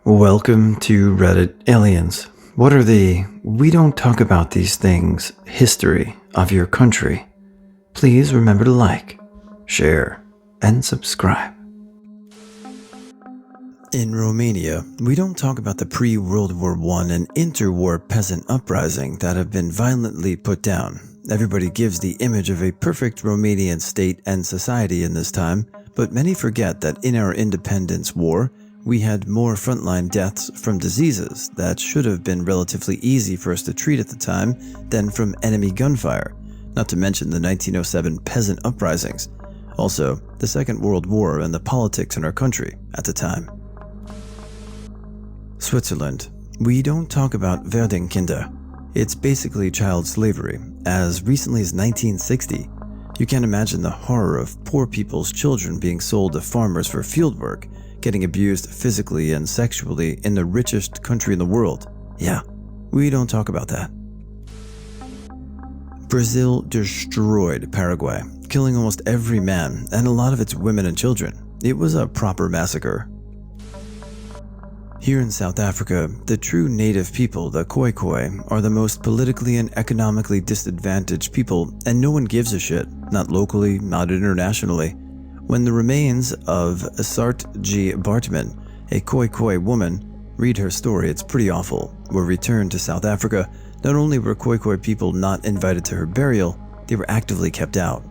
Welcome to Reddit Aliens. What are the "we don't talk about these things" history of your country? Please remember to like, share, and subscribe. In Romania, we don't talk about the pre-World War I and interwar peasant uprising that have been violently put down. Everybody gives the image of a perfect Romanian state and society in this time, but many forget that in our independence war, we had more frontline deaths from diseases that should have been relatively easy for us to treat at the time than from enemy gunfire, not to mention the 1907 peasant uprisings. Also, the Second World War and the politics in our country at the time. Switzerland. We don't talk about Wehrdienstkinder. It's basically child slavery, as recently as 1960. You can't imagine the horror of poor people's children being sold to farmers for field work, getting abused physically and sexually in the richest country in the world. Yeah, we don't talk about that. Brazil destroyed Paraguay, killing almost every man and a lot of its women and children. It was a proper massacre. Here in South Africa, the true native people, the Khoikhoi, are the most politically and economically disadvantaged people, and no one gives a shit, not locally, not internationally. When the remains of Sart G. Bartman, a Khoikhoi woman, read her story, it's pretty awful, were returned to South Africa, not only were Khoikhoi people not invited to her burial, they were actively kept out.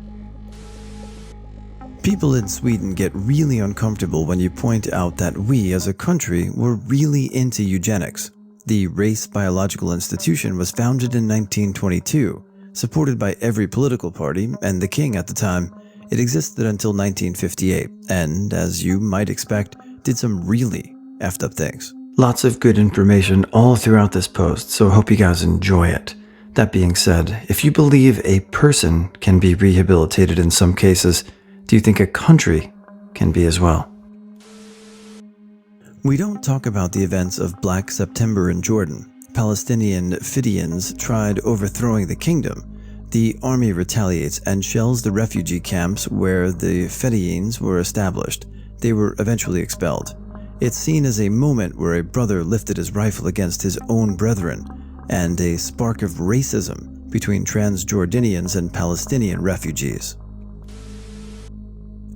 People in Sweden get really uncomfortable when you point out that we as a country were really into eugenics. The Race Biological Institution was founded in 1922, supported by every political party and the king at the time. It existed until 1958, and, as you might expect, did some really effed up things. Lots of good information all throughout this post, so I hope you guys enjoy it. That being said, if you believe a person can be rehabilitated in some cases, do you think a country can be as well? We don't talk about the events of Black September in Jordan. Palestinian Fidians tried overthrowing the kingdom. The army retaliates and shells the refugee camps where the Fedayins were established. They were eventually expelled. It's seen as a moment where a brother lifted his rifle against his own brethren, and a spark of racism between Transjordanians and Palestinian refugees.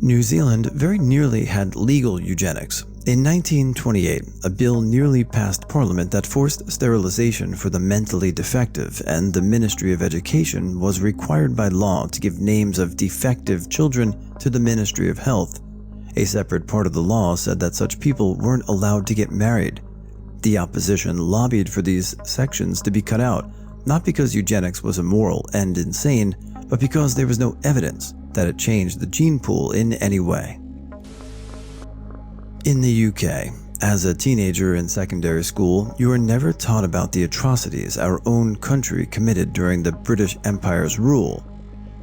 New Zealand very nearly had legal eugenics. In 1928, a bill nearly passed Parliament that forced sterilization for the mentally defective, and the Ministry of Education was required by law to give names of defective children to the Ministry of Health. A separate part of the law said that such people weren't allowed to get married. The opposition lobbied for these sections to be cut out, not because eugenics was immoral and insane, but because there was no evidence that it changed the gene pool in any way. In the UK, as a teenager in secondary school, you are never taught about the atrocities our own country committed during the British Empire's rule.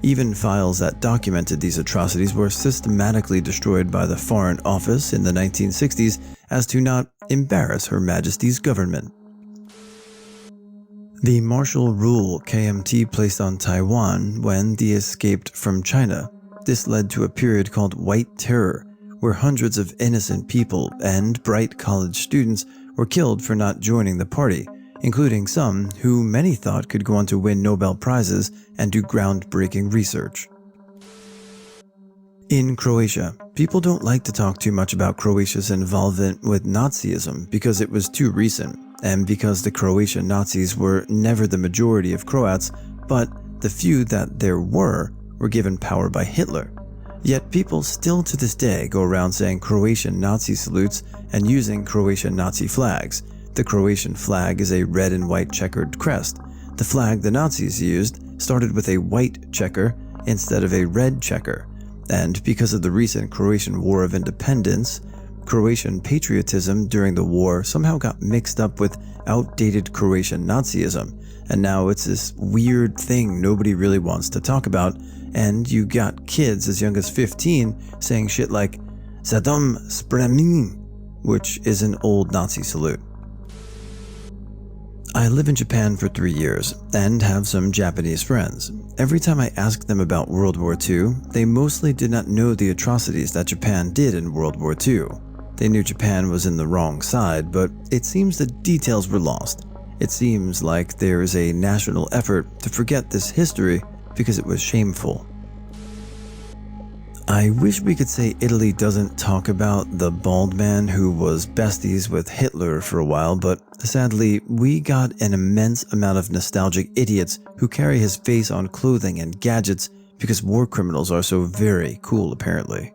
Even files that documented these atrocities were systematically destroyed by the Foreign Office in the 1960s as to not embarrass Her Majesty's government. The martial rule KMT placed on Taiwan when they escaped from China. This led to a period called White Terror, where hundreds of innocent people and bright college students were killed for not joining the party, including some who many thought could go on to win Nobel Prizes and do groundbreaking research. In Croatia, people don't like to talk too much about Croatia's involvement with Nazism because it was too recent, and because the Croatian Nazis were never the majority of Croats, but the few that there were given power by Hitler. Yet people still to this day go around saying Croatian Nazi salutes and using Croatian Nazi flags. The Croatian flag is a red and white checkered crest. The flag the Nazis used started with a white checker instead of a red checker. And because of the recent Croatian War of Independence, Croatian patriotism during the war somehow got mixed up with outdated Croatian Nazism, and now it's this weird thing nobody really wants to talk about, and you got kids as young as 15 saying shit like "Zadom spremni," which is an old Nazi salute. I live in Japan for 3 years and have some Japanese friends. Every time I asked them about World War II, they mostly did not know the atrocities that Japan did in World War II. They knew Japan was in the wrong side, but it seems the details were lost. It seems like there is a national effort to forget this history because it was shameful. I wish we could say Italy doesn't talk about the bald man who was besties with Hitler for a while, but sadly, we got an immense amount of nostalgic idiots who carry his face on clothing and gadgets because war criminals are so very cool apparently.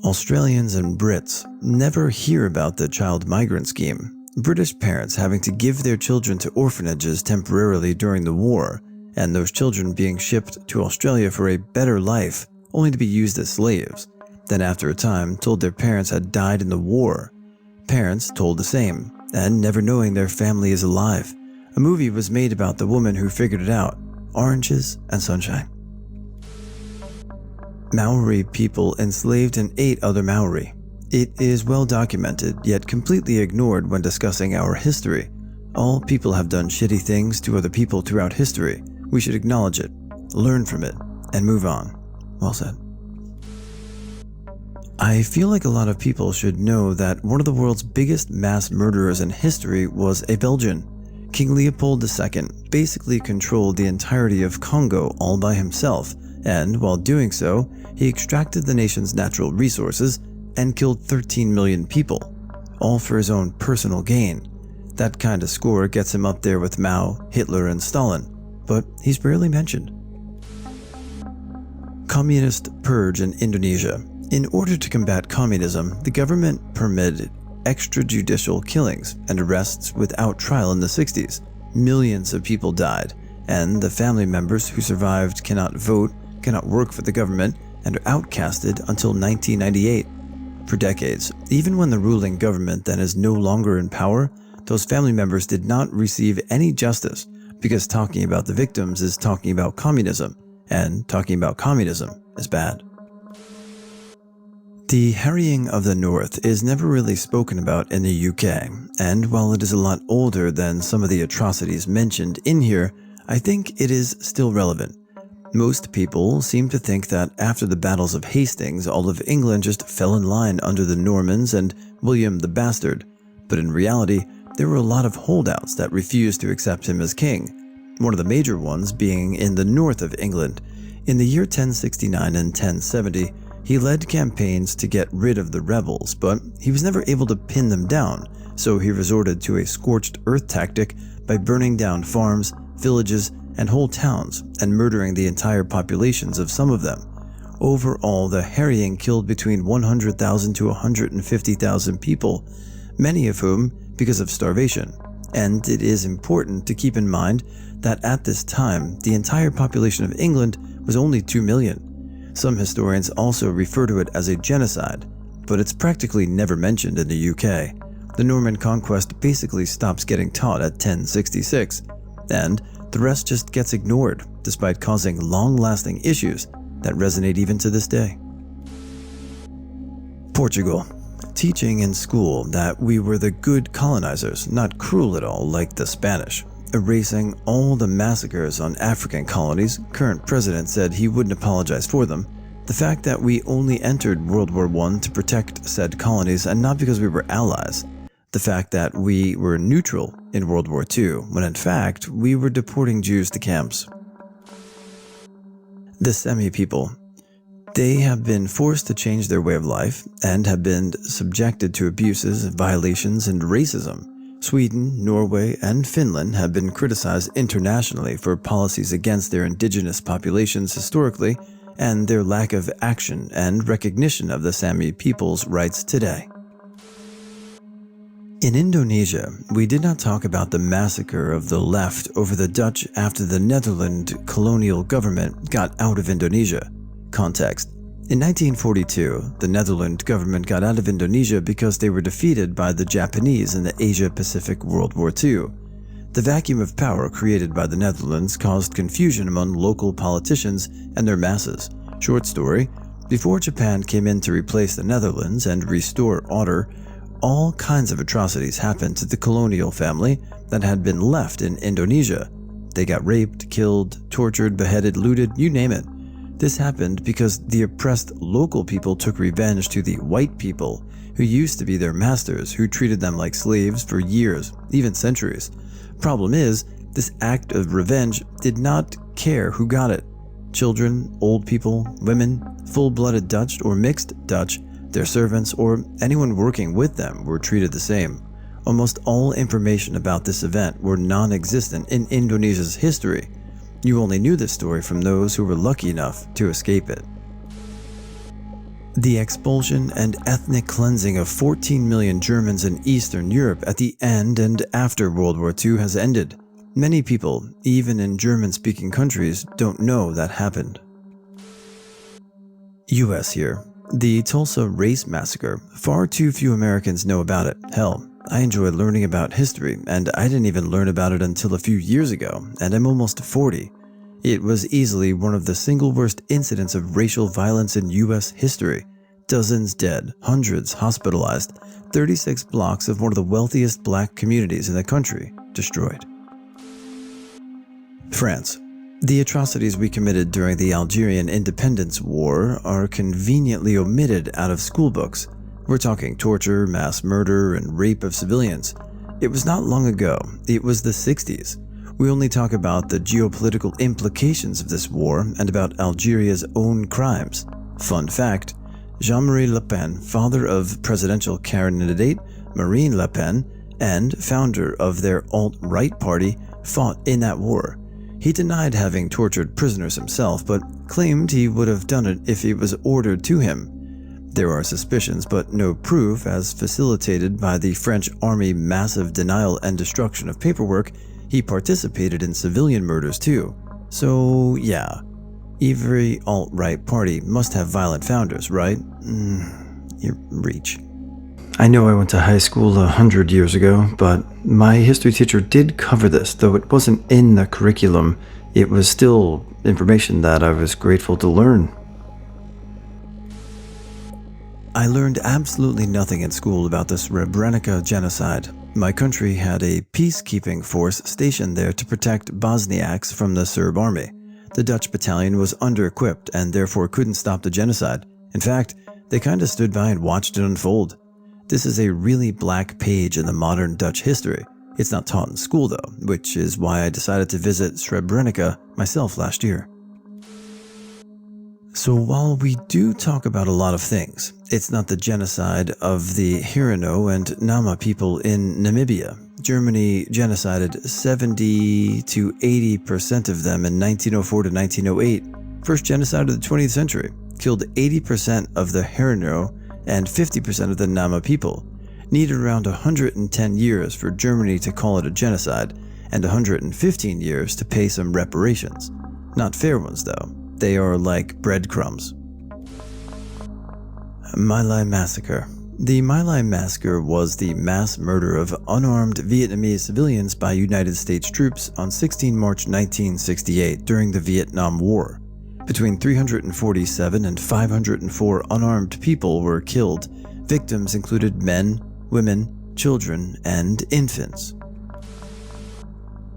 Australians and Brits never hear about the child migrant scheme. British parents having to give their children to orphanages temporarily during the war, and those children being shipped to Australia for a better life, only to be used as slaves, then after a time told their parents had died in the war. Parents told the same, and never knowing their family is alive. A movie was made about the woman who figured it out, Oranges and Sunshine. Maori people enslaved and ate other Maori. It is well documented, yet completely ignored when discussing our history. All people have done shitty things to other people throughout history. We should acknowledge it, learn from it, and move on. Well said. I feel like a lot of people should know that one of the world's biggest mass murderers in history was a Belgian. King Leopold II basically controlled the entirety of Congo all by himself, and while doing so, he extracted the nation's natural resources and killed 13 million people, all for his own personal gain. That kind of score gets him up there with Mao, Hitler, and Stalin, but he's rarely mentioned. Communist purge in Indonesia. In order to combat communism, the government permitted extrajudicial killings and arrests without trial in the 60s. Millions of people died, and the family members who survived cannot vote, cannot work for the government, and are outcasted until 1998. For decades, even when the ruling government then is no longer in power, those family members did not receive any justice because talking about the victims is talking about communism, and talking about communism is bad. The harrying of the North is never really spoken about in the UK, and while it is a lot older than some of the atrocities mentioned in here, I think it is still relevant. Most people seem to think that after the battles of Hastings, all of England just fell in line under the Normans and William the Bastard, but in reality, there were a lot of holdouts that refused to accept him as king, one of the major ones being in the north of England. In the year 1069 and 1070, he led campaigns to get rid of the rebels, but he was never able to pin them down, so he resorted to a scorched earth tactic by burning down farms, villages, and whole towns and murdering the entire populations of some of them. Overall, the harrying killed between 100,000 to 150,000 people, many of whom because of starvation. And it is important to keep in mind that at this time, the entire population of England was only 2 million. Some historians also refer to it as a genocide, but it's practically never mentioned in the UK. The Norman conquest basically stops getting taught at 1066, and the rest just gets ignored, despite causing long-lasting issues that resonate even to this day. Portugal. Teaching in school that we were the good colonizers, not cruel at all like the Spanish. Erasing all the massacres on African colonies, current president said he wouldn't apologize for them. The fact that we only entered World War I to protect said colonies and not because we were allies. The fact that we were neutral in World War II, when in fact we were deporting Jews to camps. The Sami people. They have been forced to change their way of life and have been subjected to abuses, violations, and racism. Sweden, Norway, and Finland have been criticized internationally for policies against their indigenous populations historically and their lack of action and recognition of the Sami people's rights today. In Indonesia, we did not talk about the massacre of the left over the Dutch after the Netherlands colonial government got out of Indonesia. Context. In 1942, the Netherlands government got out of Indonesia because they were defeated by the Japanese in the Asia-Pacific World War II. The vacuum of power created by the Netherlands caused confusion among local politicians and their masses. Short story, before Japan came in to replace the Netherlands and restore order, all kinds of atrocities happened to the colonial family that had been left in Indonesia. They got raped, killed, tortured, beheaded, looted, you name it. This happened because the oppressed local people took revenge to the white people who used to be their masters, who treated them like slaves for years, even centuries. Problem is, this act of revenge did not care who got it. Children, old people, women, full-blooded Dutch or mixed Dutch, their servants, or anyone working with them were treated the same. Almost all information about this event were non-existent in Indonesia's history. You only knew this story from those who were lucky enough to escape it. The expulsion and ethnic cleansing of 14 million Germans in Eastern Europe at the end and after World War II has ended. Many people, even in German-speaking countries, don't know that happened. US here. The Tulsa Race Massacre. Far too few Americans know about it. Hell, I enjoy learning about history, and I didn't even learn about it until a few years ago, and I'm almost 40. It was easily one of the single worst incidents of racial violence in US history. Dozens dead, hundreds hospitalized, 36 blocks of one of the wealthiest black communities in the country destroyed. France. The atrocities we committed during the Algerian Independence War are conveniently omitted out of school books. We're talking torture, mass murder, and rape of civilians. It was not long ago. It was the 60s. We only talk about the geopolitical implications of this war and about Algeria's own crimes. Fun fact, Jean-Marie Le Pen, father of presidential candidate Marine Le Pen and founder of their alt-right party, fought in that war. He denied having tortured prisoners himself, but claimed he would have done it if it was ordered to him. There are suspicions, but no proof, as facilitated by the French army massive denial and destruction of paperwork. He participated in civilian murders too. So yeah, every alt-right party must have violent founders, right? You reach. I know I went to high school 100 years ago, but my history teacher did cover this, though it wasn't in the curriculum. It was still information that I was grateful to learn. I learned absolutely nothing in school about the Srebrenica genocide. My country had a peacekeeping force stationed there to protect Bosniaks from the Serb army. The Dutch battalion was under-equipped and therefore couldn't stop the genocide. In fact, they kinda stood by and watched it unfold. This is a really black page in the modern Dutch history. It's not taught in school though, which is why I decided to visit Srebrenica myself last year. So while we do talk about a lot of things, it's not the genocide of the Herero and Nama people in Namibia. Germany genocided 70 to 80% of them in 1904 to 1908. First genocide of the 20th century. Killed 80% of the Herero and 50% of the Nama people. Needed around 110 years for Germany to call it a genocide, and 115 years to pay some reparations. Not fair ones though. They are like breadcrumbs. My Lai Massacre. The My Lai Massacre was the mass murder of unarmed Vietnamese civilians by United States troops on 16 March 1968 during the Vietnam War. Between 347 and 504 unarmed people were killed. Victims included men, women, children, and infants.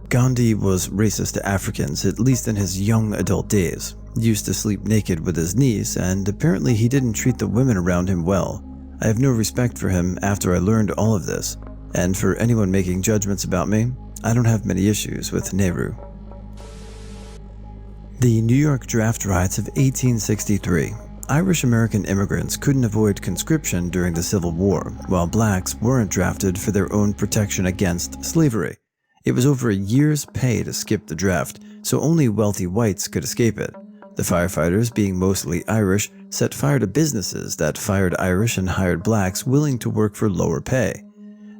Gandhi was racist to Africans, at least in his young adult days. Used to sleep naked with his niece, and apparently he didn't treat the women around him well. I have no respect for him after I learned all of this, and for anyone making judgments about me, I don't have many issues with Nehru. The New York draft riots of 1863. Irish-American immigrants couldn't avoid conscription during the Civil War, while blacks weren't drafted for their own protection against slavery. It was over a year's pay to skip the draft, so only wealthy whites could escape it. The firefighters, being mostly Irish, set fire to businesses that fired Irish and hired blacks willing to work for lower pay.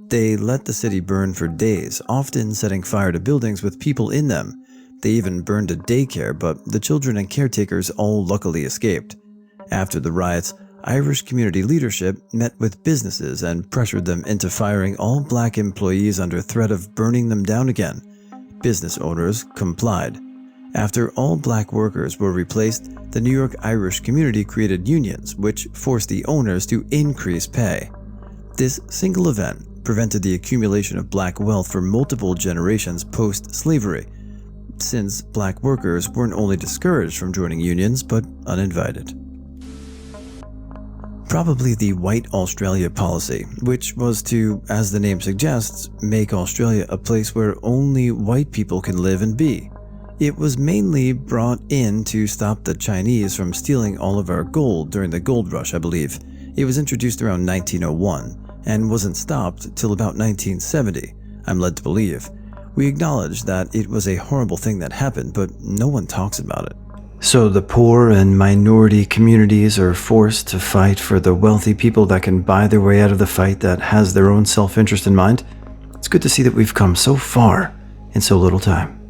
They let the city burn for days, often setting fire to buildings with people in them. They even burned a daycare, but the children and caretakers all luckily escaped. After the riots, Irish community leadership met with businesses and pressured them into firing all black employees under threat of burning them down again. Business owners complied. After all black workers were replaced, the New York Irish community created unions, which forced the owners to increase pay. This single event prevented the accumulation of black wealth for multiple generations post-slavery. since black workers weren't only discouraged from joining unions but uninvited. Probably the White Australia policy, which was to, as the name suggests, make Australia a place where only white people can live and be. It was mainly brought in to stop the Chinese from stealing all of our gold during the gold rush, I believe. It was introduced around 1901 and wasn't stopped till about 1970, I'm led to believe. We acknowledge that it was a horrible thing that happened, but no one talks about it. So the poor and minority communities are forced to fight for the wealthy people that can buy their way out of the fight that has their own self-interest in mind. It's good to see that we've come so far in so little time.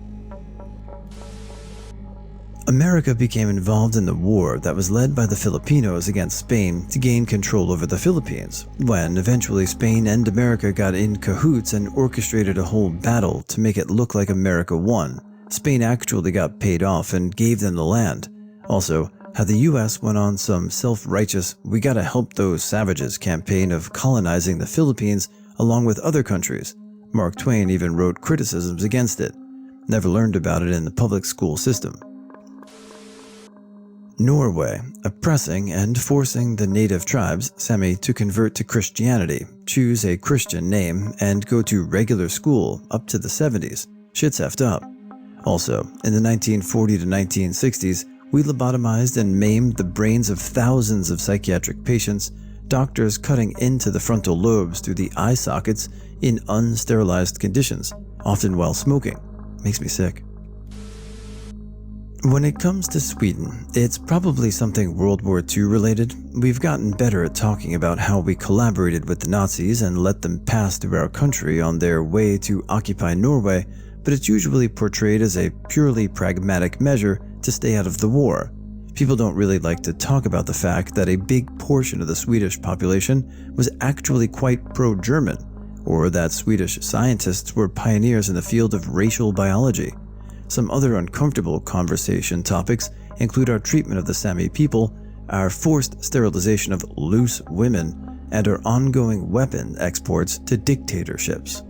America became involved in the war that was led by the Filipinos against Spain to gain control over the Philippines, when eventually Spain and America got in cahoots and orchestrated a whole battle to make it look like America won. Spain actually got paid off and gave them the land. Also, how the US went on some self-righteous "we gotta help those savages" campaign of colonizing the Philippines along with other countries. Mark Twain even wrote criticisms against it. Never learned about it in the public school system. Norway, oppressing and forcing the native tribes, Sami, to convert to Christianity, choose a Christian name, and go to regular school up to the 70s. Shit's effed up. Also, in the 1940 to 1960s, we lobotomized and maimed the brains of thousands of psychiatric patients, doctors cutting into the frontal lobes through the eye sockets in unsterilized conditions, often while smoking. Makes me sick. When it comes to Sweden, it's probably something World War II related. We've gotten better at talking about how we collaborated with the Nazis and let them pass through our country on their way to occupy Norway, but it's usually portrayed as a purely pragmatic measure to stay out of the war. People don't really like to talk about the fact that a big portion of the Swedish population was actually quite pro-German, or that Swedish scientists were pioneers in the field of racial biology. Some other uncomfortable conversation topics include our treatment of the Sami people, our forced sterilization of loose women, and our ongoing weapon exports to dictatorships.